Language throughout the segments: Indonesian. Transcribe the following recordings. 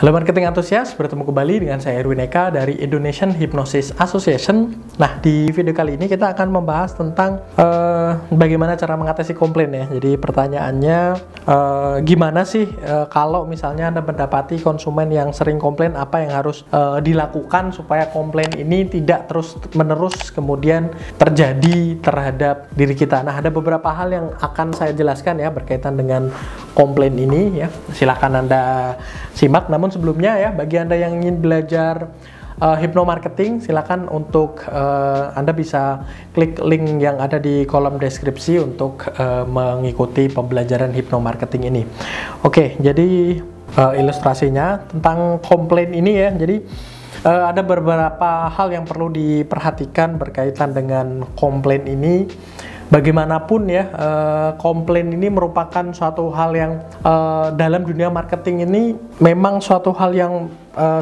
Halo marketing antusias, bertemu kembali dengan saya Erwin Eka dari Indonesian Hypnosis Association. Nah, di video kali ini kita akan membahas tentang bagaimana cara mengatasi komplain ya. Jadi pertanyaannya, gimana sih kalau misalnya Anda mendapati konsumen yang sering komplain, apa yang harus dilakukan supaya komplain ini tidak terus-menerus kemudian terjadi terhadap diri kita. Nah, ada beberapa hal yang akan saya jelaskan ya berkaitan dengan komplain ini ya. Silahkan Anda simak. Namun sebelumnya ya, bagi Anda yang ingin belajar hypno marketing, silakan untuk Anda bisa klik link yang ada di kolom deskripsi untuk mengikuti pembelajaran hypno marketing ini. Oke, jadi ilustrasinya tentang komplain ini ya. Jadi ada beberapa hal yang perlu diperhatikan berkaitan dengan komplain ini. Bagaimanapun ya, komplain ini merupakan suatu hal yang dalam dunia marketing ini memang suatu hal yang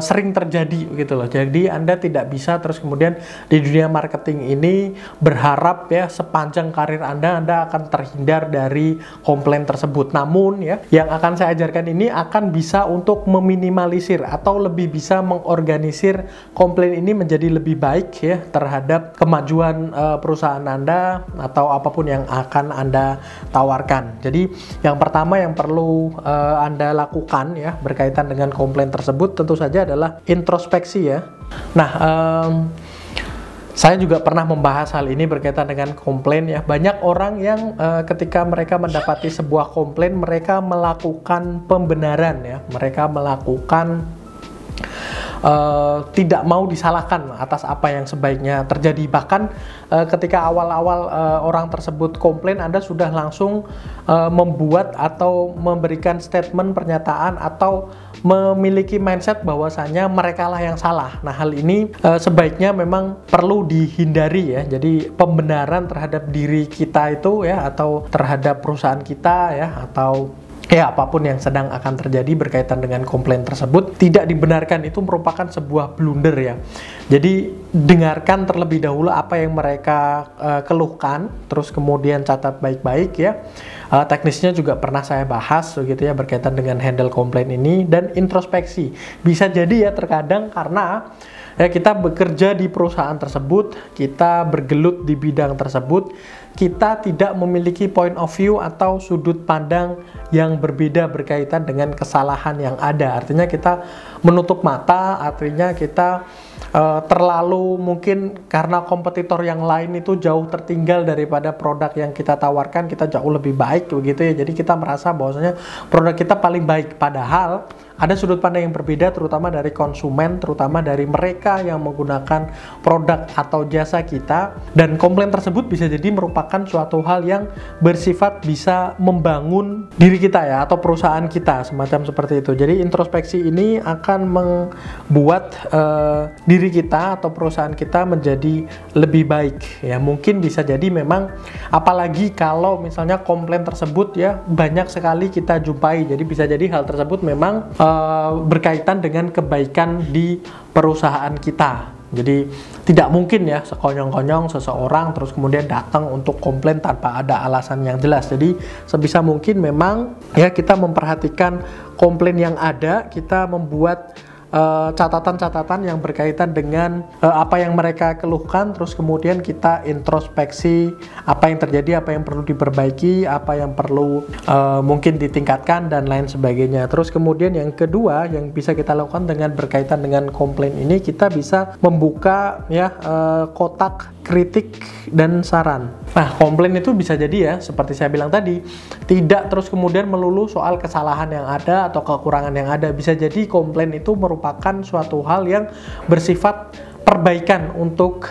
sering terjadi gitu loh. Jadi Anda tidak bisa terus kemudian di dunia marketing ini berharap ya sepanjang karir Anda akan terhindar dari komplain tersebut. Namun ya, yang akan saya ajarkan ini akan bisa untuk meminimalisir atau lebih bisa mengorganisir komplain ini menjadi lebih baik ya terhadap kemajuan perusahaan Anda atau apapun yang akan Anda tawarkan. Jadi yang pertama yang perlu Anda lakukan ya berkaitan dengan komplain tersebut tentu saja adalah introspeksi ya. Nah, saya juga pernah membahas hal ini berkaitan dengan komplain ya. Banyak orang yang ketika mereka mendapati sebuah komplain, mereka melakukan pembenaran ya. Mereka melakukan tidak mau disalahkan atas apa yang sebaiknya terjadi. Bahkan ketika awal-awal orang tersebut komplain, Anda sudah langsung membuat atau memberikan statement pernyataan atau memiliki mindset bahwasanya mereka lah yang salah. Nah, hal ini sebaiknya memang perlu dihindari ya. Jadi pembenaran terhadap diri kita itu ya, atau terhadap perusahaan kita ya, atau ya apapun yang sedang akan terjadi berkaitan dengan komplain tersebut tidak dibenarkan, itu merupakan sebuah blunder ya. Jadi dengarkan terlebih dahulu apa yang mereka keluhkan, terus kemudian catat baik-baik ya. Teknisnya juga pernah saya bahas begitu ya berkaitan dengan handle komplain ini. Dan introspeksi bisa jadi ya terkadang karena ya kita bekerja di perusahaan tersebut, kita bergelut di bidang tersebut, kita tidak memiliki point of view atau sudut pandang yang berbeda berkaitan dengan kesalahan yang ada. Artinya kita menutup mata, artinya kita terlalu mungkin karena kompetitor yang lain itu jauh tertinggal daripada produk yang kita tawarkan, kita jauh lebih baik begitu ya. Jadi kita merasa bahwasanya produk kita paling baik, padahal ada sudut pandang yang berbeda terutama dari konsumen, terutama dari mereka yang menggunakan produk atau jasa kita. Dan komplain tersebut bisa jadi merupakan suatu hal yang bersifat bisa membangun diri kita ya, atau perusahaan kita, semacam seperti itu. Jadi introspeksi ini akan membuat diri kita atau perusahaan kita menjadi lebih baik ya. Mungkin bisa jadi memang, apalagi kalau misalnya komplain tersebut ya banyak sekali kita jumpai, jadi bisa jadi hal tersebut memang berkaitan dengan kebaikan di perusahaan kita. Jadi tidak mungkin ya sekonyong-konyong seseorang terus kemudian datang untuk komplain tanpa ada alasan yang jelas. Jadi sebisa mungkin memang ya kita memperhatikan komplain yang ada, kita membuat catatan-catatan yang berkaitan dengan apa yang mereka keluhkan, terus kemudian kita introspeksi apa yang terjadi, apa yang perlu diperbaiki, apa yang perlu mungkin ditingkatkan dan lain sebagainya. Terus kemudian yang kedua yang bisa kita lakukan dengan berkaitan dengan komplain ini, kita bisa membuka ya kotak kritik dan saran. Nah, komplain itu bisa jadi ya seperti saya bilang tadi, tidak terus kemudian melulu soal kesalahan yang ada atau kekurangan yang ada. Bisa jadi komplain itu merupakan suatu hal yang bersifat perbaikan untuk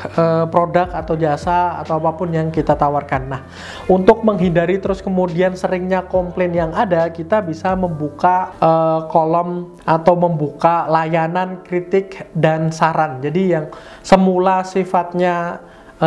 produk atau jasa atau apapun yang kita tawarkan. Nah, untuk menghindari terus kemudian seringnya komplain yang ada, kita bisa membuka kolom atau membuka layanan kritik dan saran. Jadi yang semula sifatnya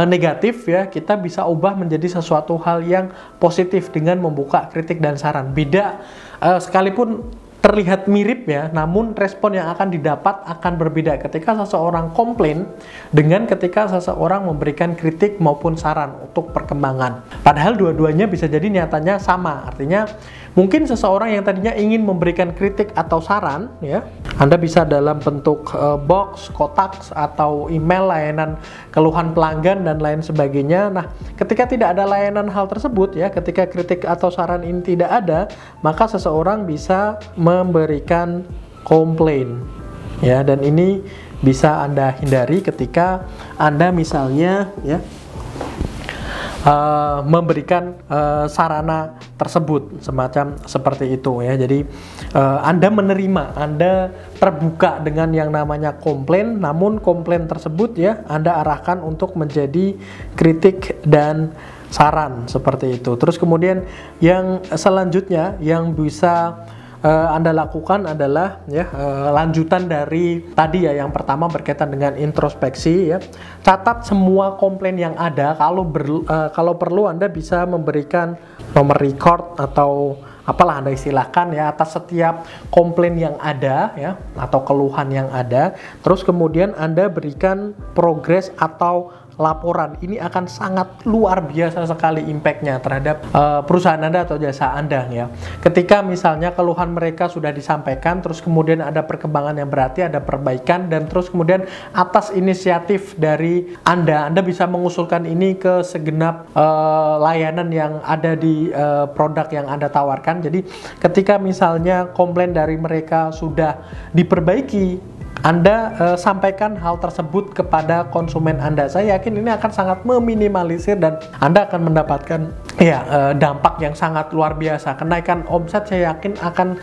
negatif ya, kita bisa ubah menjadi sesuatu hal yang positif dengan membuka kritik dan saran. Beda sekalipun terlihat mirip ya, namun respon yang akan didapat akan berbeda ketika seseorang komplain dengan ketika seseorang memberikan kritik maupun saran untuk perkembangan. Padahal dua-duanya bisa jadi niatannya sama. Artinya mungkin seseorang yang tadinya ingin memberikan kritik atau saran ya, Anda bisa dalam bentuk box, kotak, atau email layanan keluhan pelanggan dan lain sebagainya. Nah, ketika tidak ada layanan hal tersebut ya, ketika kritik atau saran ini tidak ada, maka seseorang bisa memberikan komplain ya, dan ini bisa Anda hindari ketika Anda misalnya ya memberikan sarana tersebut semacam seperti itu ya. Jadi Anda menerima, Anda terbuka dengan yang namanya komplain, namun komplain tersebut ya Anda arahkan untuk menjadi kritik dan saran seperti itu. Terus kemudian yang selanjutnya yang bisa Anda lakukan adalah ya lanjutan dari tadi ya, yang pertama berkaitan dengan introspeksi ya. Catat semua komplain yang ada, kalau perlu Anda bisa memberikan nomor record atau apalah Anda istilahkan ya atas setiap komplain yang ada ya atau keluhan yang ada. Terus kemudian Anda berikan progres atau laporan. Ini akan sangat luar biasa sekali impact-nya terhadap perusahaan Anda atau jasa Anda ya. Ketika misalnya keluhan mereka sudah disampaikan, terus kemudian ada perkembangan yang berarti, ada perbaikan, dan terus kemudian atas inisiatif dari Anda bisa mengusulkan ini ke segenap layanan yang ada di produk yang Anda tawarkan. Jadi ketika misalnya komplain dari mereka sudah diperbaiki, Anda sampaikan hal tersebut kepada konsumen Anda. Saya yakin ini akan sangat meminimalisir dan Anda akan mendapatkan ya dampak yang sangat luar biasa. Kenaikan omset saya yakin akan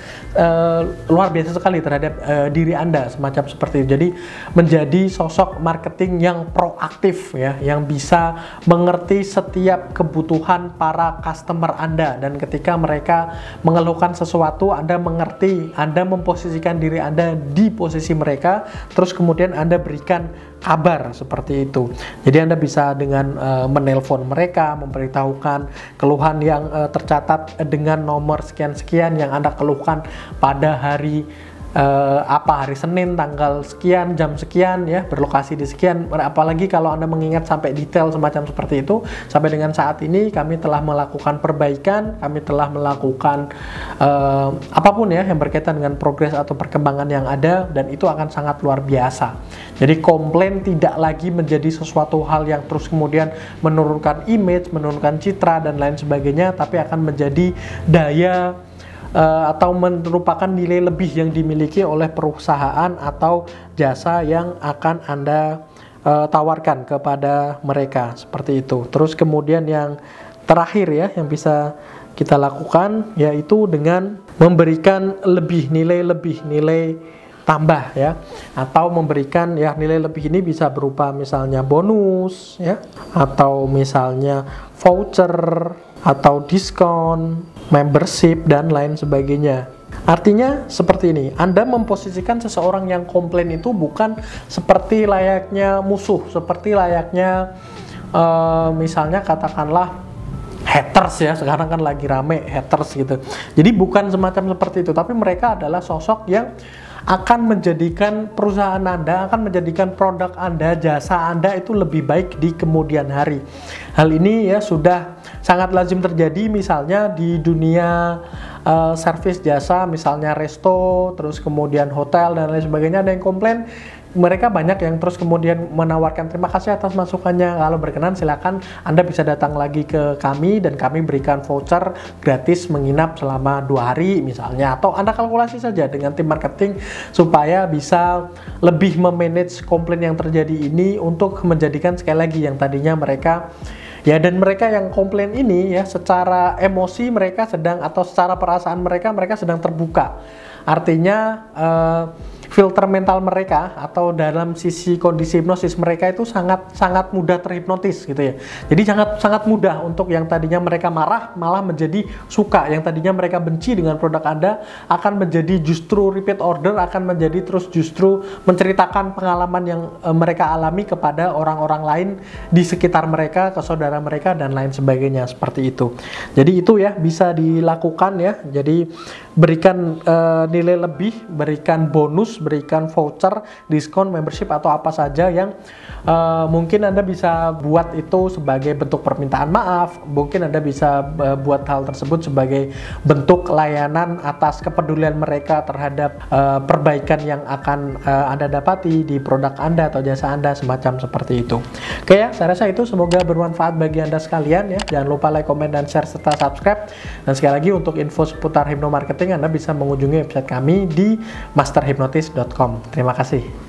luar biasa sekali terhadap diri Anda semacam seperti itu. Jadi menjadi sosok marketing yang proaktif ya, yang bisa mengerti setiap kebutuhan para customer Anda, dan ketika mereka mengeluhkan sesuatu Anda mengerti, Anda memposisikan diri Anda di posisi mereka, terus kemudian Anda berikan kabar seperti itu. Jadi Anda bisa dengan menelpon mereka, memberitahukan keluhan yang tercatat dengan nomor sekian-sekian yang Anda keluhkan pada hari hari Senin tanggal sekian jam sekian ya, berlokasi di sekian. Apalagi kalau Anda mengingat sampai detail semacam seperti itu, sampai dengan saat ini kami telah melakukan perbaikan, kami telah melakukan apapun ya yang berkaitan dengan progres atau perkembangan yang ada, dan itu akan sangat luar biasa. Jadi komplain tidak lagi menjadi sesuatu hal yang terus kemudian menurunkan image, menurunkan citra dan lain sebagainya, tapi akan menjadi daya atau merupakan nilai lebih yang dimiliki oleh perusahaan atau jasa yang akan Anda tawarkan kepada mereka seperti itu. Terus kemudian yang terakhir ya yang bisa kita lakukan yaitu dengan memberikan nilai tambah ya, atau memberikan ya nilai lebih ini bisa berupa misalnya bonus ya, atau misalnya voucher atau diskon, membership dan lain sebagainya. Artinya seperti ini, Anda memposisikan seseorang yang komplain itu bukan seperti layaknya musuh, seperti layaknya misalnya katakanlah haters ya, sekarang kan lagi rame haters gitu. Jadi bukan semacam seperti itu, tapi mereka adalah sosok yang akan menjadikan perusahaan Anda, akan menjadikan produk Anda, jasa Anda itu lebih baik di kemudian hari. Hal ini ya sudah sangat lazim terjadi misalnya di dunia servis jasa, misalnya resto, terus kemudian hotel dan lain sebagainya. Ada yang komplain, mereka banyak yang terus kemudian menawarkan terima kasih atas masukannya, kalau berkenan silakan Anda bisa datang lagi ke kami dan kami berikan voucher gratis menginap selama 2 hari misalnya. Atau Anda kalkulasi saja dengan tim marketing supaya bisa lebih memanage komplain yang terjadi ini untuk menjadikan sekali lagi yang tadinya mereka ya, dan mereka yang komplain ini ya secara emosi mereka sedang, atau secara perasaan mereka sedang terbuka. Artinya filter mental mereka atau dalam sisi kondisi hipnosis mereka itu sangat mudah terhipnotis gitu ya. Jadi sangat mudah untuk yang tadinya mereka marah malah menjadi suka, yang tadinya mereka benci dengan produk Anda akan menjadi justru repeat order, akan menjadi terus justru menceritakan pengalaman yang mereka alami kepada orang-orang lain di sekitar mereka, ke saudara mereka dan lain sebagainya seperti itu. Jadi itu ya bisa dilakukan ya. Jadi berikan nilai lebih, berikan bonus, berikan voucher, diskon, membership atau apa saja yang mungkin Anda bisa buat itu sebagai bentuk permintaan maaf, mungkin Anda bisa buat hal tersebut sebagai bentuk layanan atas kepedulian mereka terhadap perbaikan yang akan Anda dapati di produk Anda atau jasa Anda, semacam seperti itu. Oke ya, saya rasa itu semoga bermanfaat bagi Anda sekalian ya. Jangan lupa like, komen, dan share serta subscribe. Dan sekali lagi untuk info seputar hypno marketing Anda bisa mengunjungi website kami di masterhypnotis.com. Terima kasih.